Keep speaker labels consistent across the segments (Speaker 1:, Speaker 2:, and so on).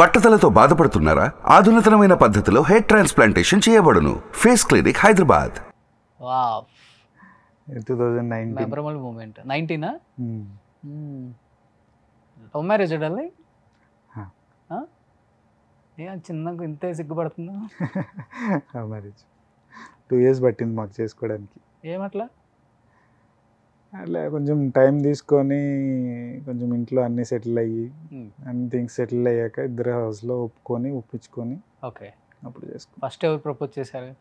Speaker 1: బట్టతలతో బాధపడుతున్నారా? ఆధునితనమైన పద్ధతిలో హెయిర్ ట్రాన్స్ప్లాంటేషన్ చేయబడును. Face clinic, Hyderabad.
Speaker 2: Wow,
Speaker 3: 2019
Speaker 2: memorable moment. 19ఆ? లవ్ మ్యారేజ్ అడాలి? చిన్నగా ఇంతే సిగ్గుపడుతుందా?
Speaker 3: మ్యారేజ్ 2 years పట్టింది మాకు చేసుకోవడానికి.
Speaker 2: ఏమట్లా?
Speaker 3: అట్లా కొంచెం టైం తీసుకొని కొంచెం ఇంట్లో అన్నీ సెటిల్ అయ్యి అన్ని థింగ్స్ సెటిల్ అయ్యాక ఇద్దరు హౌస్లో ఒప్పించుకొని
Speaker 2: ఓకే
Speaker 3: అప్పుడు చేసుకో.
Speaker 2: ఫస్ట్ ఎవరు ప్రపోజ్ చేశారు?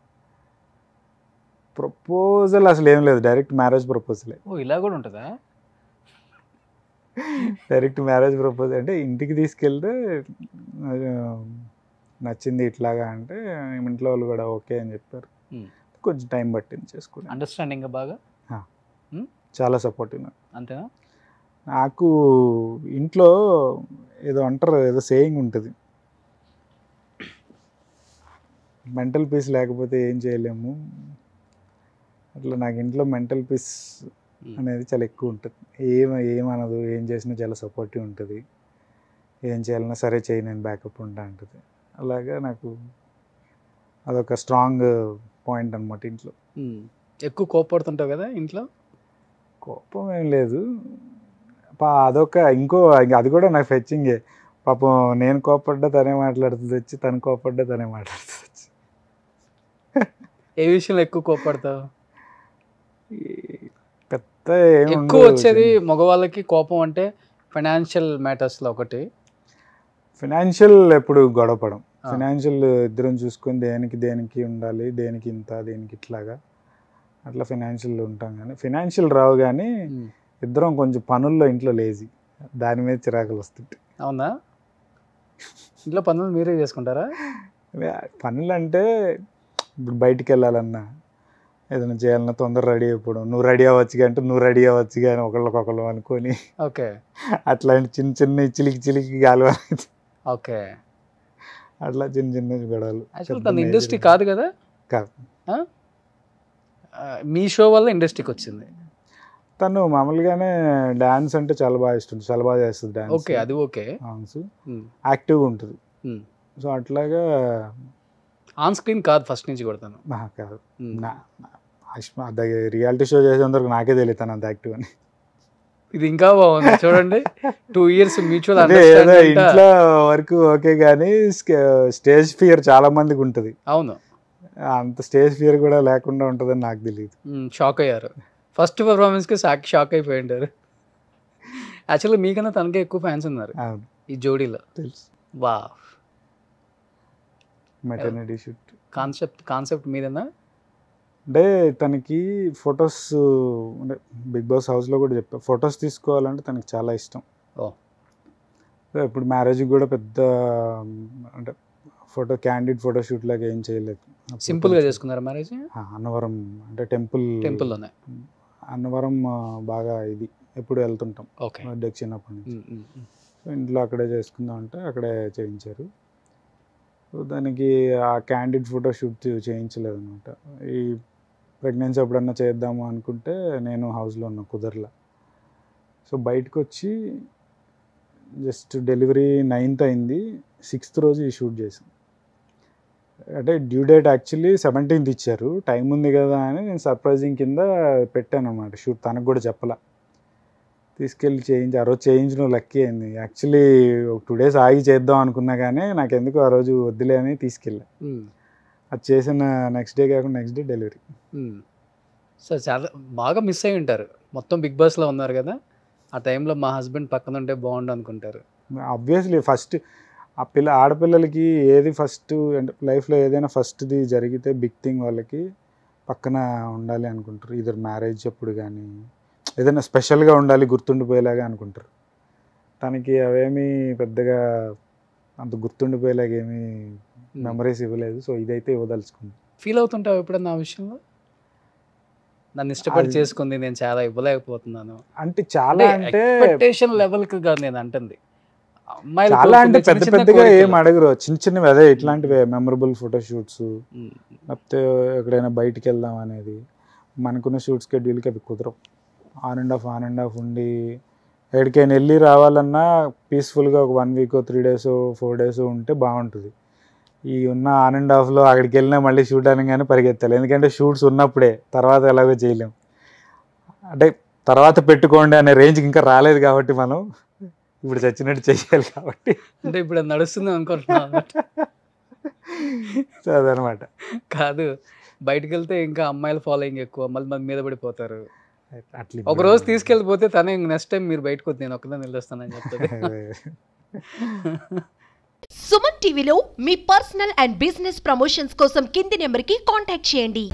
Speaker 3: ప్రపోజల్ అసలు ఏం లేదు, డైరెక్ట్ మ్యారేజ్ ప్రపోజలే.
Speaker 2: ఓ, ఇలా కూడా ఉంటుందా?
Speaker 3: డైరెక్ట్ మ్యారేజ్ ప్రపోజ్ అంటే ఇంటికి తీసుకెళ్తే నచ్చింది ఇట్లాగా అంటే ఇంట్లో వాళ్ళు కూడా ఓకే అని చెప్పారు. కొంచెం టైం పట్టింది చేసుకోండి.
Speaker 2: అండర్స్టాండింగ్ బాగా
Speaker 3: చాలా సపోర్టివ్.
Speaker 2: అంతేనా?
Speaker 3: నాకు ఇంట్లో ఏదో అంటారు, ఏదో సేయింగ్ ఉంటుంది, మెంటల్ పీస్ లేకపోతే ఏం చేయలేము. అట్లా నాకు ఇంట్లో మెంటల్ పీస్ అనేది చాలా ఎక్కువ ఉంటుంది. ఏమనదు, ఏం చేసినా చాలా సపోర్టివ్ ఉంటుంది. ఏం చేయాలన్నా సరే చేయి, నేను బ్యాకప్ ఉంటా అంటుంది. అలాగా నాకు అదొక స్ట్రాంగ్ పాయింట్ అనమాట ఇంట్లో.
Speaker 2: ఎక్కువ కోపడుతుంటావు కదా ఇంట్లో?
Speaker 3: కోపం ఏం లేదు, అదొక అది కూడా నాకు ఫెచ్చింగే. పాపం నేను కోపడ్డా తనే మాట్లాడుతుంది వచ్చి, తను కోపడ్డా తనే మాట్లాడుతుంది వచ్చి.
Speaker 2: ఏ విషయంలో ఎక్కువ కోపడతావు?
Speaker 3: పెద్ద
Speaker 2: ఎక్కువ వచ్చేది మగవాళ్ళకి కోపం అంటే ఫైనాన్షియల్ మ్యాటర్స్లో ఒకటి.
Speaker 3: ఫైనాన్షియల్ ఎప్పుడు గొడవపడం, ఫైనాన్షియల్ ఇద్దరం చూసుకొని దేనికి ఉండాలి, దేనికి ఇంత, దేనికి ఇట్లాగా అట్లా ఫైనాన్షియల్ ఉంటాం. కానీ ఫైనాన్షియల్ రావు, కానీ ఇద్దరం కొంచెం పనుల్లో ఇంట్లో లేజీ, దాని మీద చిరాకులు వస్తుంటాయి.
Speaker 2: అవునా? ఇంట్లో పనులు మీరే చేసుకుంటారా?
Speaker 3: పనులు అంటే ఇప్పుడు బయటికి వెళ్ళాలన్నా ఏదైనా చేయాలన్నా తొందర రెడీ అయిపోవడం, నువ్వు రెడీ అవ్వచ్చు అంటే నువ్వు రెడీ అవ్వచ్చు కానీ ఒకళ్ళకొకళ్ళు అనుకొని
Speaker 2: ఓకే
Speaker 3: అట్లాంటి చిన్న చిలికి గాలి.
Speaker 2: ఓకే,
Speaker 3: అట్లా చిన్న గొడవలు.
Speaker 2: తన ఇండస్ట్రీ కాదు కదా?
Speaker 3: కాదు,
Speaker 2: మీ షో వల్ల ఇండస్ట్రీకి వచ్చింది.
Speaker 3: తను మామూలుగానే డాన్స్ అంటే చాలా బాగా ఇష్టం, చాలా బాగా చేస్తుంది డాన్స్.
Speaker 2: ఓకే, అది ఓకే.
Speaker 3: సాంగ్స్ యాక్టివ్గా ఉంటుంది. సో అట్లాగా
Speaker 2: ఆన్ స్క్రీన్ కాదు, ఫస్ట్ నుంచి కొడతాను.
Speaker 3: కాదు, రియాలిటీ షో చేసేందుకు నాకే తెలియదు తను అంత యాక్టివ్ అని.
Speaker 2: ఇది ఇంకా బాగుంది చూడండి. 2 years మ్యూచువల్
Speaker 3: ఇంట్లో వరకు ఓకే, కానీ స్టేజ్ ఫియర్ చాలా మందికి ఉంటుంది.
Speaker 2: అవును,
Speaker 3: అంత స్టేజ్ ఫియర్ కూడా లేకుండా ఉంటుందని నాకు తెలియదు.
Speaker 2: షాక్ అయ్యారు ఫస్ట్ పర్ఫార్మెన్స్కి, షాక్ అయిపోయి ఉంటారు. యాక్చువల్గా మీకన్నా తనకే ఎక్కువ ఫ్యాన్స్ ఉన్నారు ఈ జోడీలో.
Speaker 3: తెలుసు.
Speaker 2: వా,
Speaker 3: మెటర్నిటీ షూట్
Speaker 2: కాన్సెప్ట్ మీదేనా?
Speaker 3: అంటే తనకి ఫొటోస్, అంటే బిగ్ బాస్ హౌస్లో కూడా చెప్పా, ఫొటోస్ తీసుకోవాలంటే తనకి చాలా ఇష్టం. ఇప్పుడు మ్యారేజ్కి కూడా పెద్ద అంటే క్యాండిడ్ ఫోటోషూట్ లాగా ఏం చేయలేదు,
Speaker 2: సింపుల్గా చేసుకున్నారు మ్యారేజ్.
Speaker 3: అన్నవరం అంటే టెంపుల్లోనే. అన్నవరం బాగా ఇది ఎప్పుడు వెళ్తుంటాం బర్త్డేకి చిన్నప్పటి నుంచి. ఇంట్లో అక్కడే చేసుకుందాం అంటే అక్కడే చేయించారు. దానికి ఆ క్యాండిడ్ ఫోటోషూట్ చేయించలేదు అనమాట. ఈ ప్రెగ్నెన్సీ ఎప్పుడన్నా చేద్దాము అనుకుంటే నేను హౌస్లో ఉన్న కుదరలా. సో బయటకు వచ్చి జస్ట్ డెలివరీ 9th అయింది, 6th రోజు ఈ షూట్ చేసాం. అంటే డ్యూ డేట్ యాక్చువల్లీ 17th ఇచ్చారు, టైం ఉంది కదా అని నేను సర్ప్రైజింగ్ కింద పెట్టాను అనమాట షూట్. తనకు కూడా చెప్పలా, తీసుకెళ్ళి చేయించి ఆ రోజు చేయించడం లక్కీ అయింది. యాక్చువల్లీ ఒక 2 days ఆగి చేద్దాం అనుకున్నా కానీ నాకు ఎందుకు ఆ రోజు వద్దులే అని తీసుకెళ్ళా. అది చేసిన నెక్స్ట్ డే కాకుండా నెక్స్ట్ డే డెలివరీ.
Speaker 2: సో చాలా బాగా మిస్ అయి ఉంటారు. మొత్తం బిగ్ బాస్లో ఉన్నారు కదా, ఆ టైంలో మా హస్బెండ్ పక్కన ఉంటే బాగుండు అనుకుంటారు.
Speaker 3: ఆబ్వియస్లీ ఫస్ట్ ఆడపిల్లలకి ఏది ఫస్ట్ అంటే లైఫ్లో ఏదైనా ఫస్ట్ది జరిగితే బిగ్ థింగ్ వాళ్ళకి పక్కన ఉండాలి అనుకుంటారు. ఇద్దరు మ్యారేజ్ అప్పుడు కానీ ఏదైనా స్పెషల్గా ఉండాలి, గుర్తుండిపోయేలాగా అనుకుంటారు. తనకి అవేమీ పెద్దగా అంత గుర్తుండిపోయేలాగా ఏమీ మెమరీస్ ఇవ్వలేదు. సో ఇదైతే ఇవ్వదలుచుకుంది.
Speaker 2: ఫీల్ అవుతుంటావు ఎప్పుడన్నా ఆ విషయంలో? నన్ను ఇష్టపడి చేసుకుంది, నేను చాలా ఇవ్వలేకపోతున్నాను
Speaker 3: అంటే, చాలా అంటే
Speaker 2: ఎక్స్పెక్టేషన్ లెవెల్కి కాదు నేను అంటుంది.
Speaker 3: చాలా అంటే పెద్దగా ఏం అడగరు, చిన్నవి అదే ఇట్లాంటివే మెమరబుల్ ఫోటోషూట్స్, లేకపోతే ఎక్కడైనా బయటికి వెళ్దాం అనేది. మనకున్న షూట్ షెడ్యూల్కి అవి కుదరవు. ఆన్ అండ్ ఆఫ్ ఉండి ఎక్కడికైనా వెళ్ళి రావాలన్నా పీస్ఫుల్గా ఒక 1 వీక్ 3 డేస్ 4 డేస్ ఉంటే బాగుంటుంది. ఈ ఉన్న ఆన్ అండ్ ఆఫ్లో అక్కడికి వెళ్ళినా మళ్ళీ షూట్ అనగానే పరిగెత్తాలి, ఎందుకంటే షూట్స్ ఉన్నప్పుడే, తర్వాత ఎలాగో చేయలేం. అంటే తర్వాత పెట్టుకోండి అనే రేంజ్కి ఇంకా రాలేదు కాబట్టి మనం ఇప్పుడు చచ్చినట్టు చేయాలి కాబట్టి.
Speaker 2: అంటే ఇప్పుడు నడుస్తుంది అనుకుంటున్నా.
Speaker 3: సో అదనమాట.
Speaker 2: కాదు, బయటకు వెళ్తే ఇంకా అమ్మాయిల ఫాలోయింగ్ ఎక్కువ, మళ్ళీ మన మీద పడిపోతారు.
Speaker 3: అట్లా
Speaker 2: ఒక రోజు తీసుకెళ్ళిపోతే తనే నెక్స్ట్ టైం మీరు బయటకు వద్దు, నేను ఒక్కదాన్ని వెళ్ళొస్తానని చెప్తాను.
Speaker 4: సుమన్ టీవీలో మీ పర్సనల్ అండ్ బిజినెస్ ప్రమోషన్స్ కోసం కింది నెంబర్కి కాంటాక్ట్ చేయండి.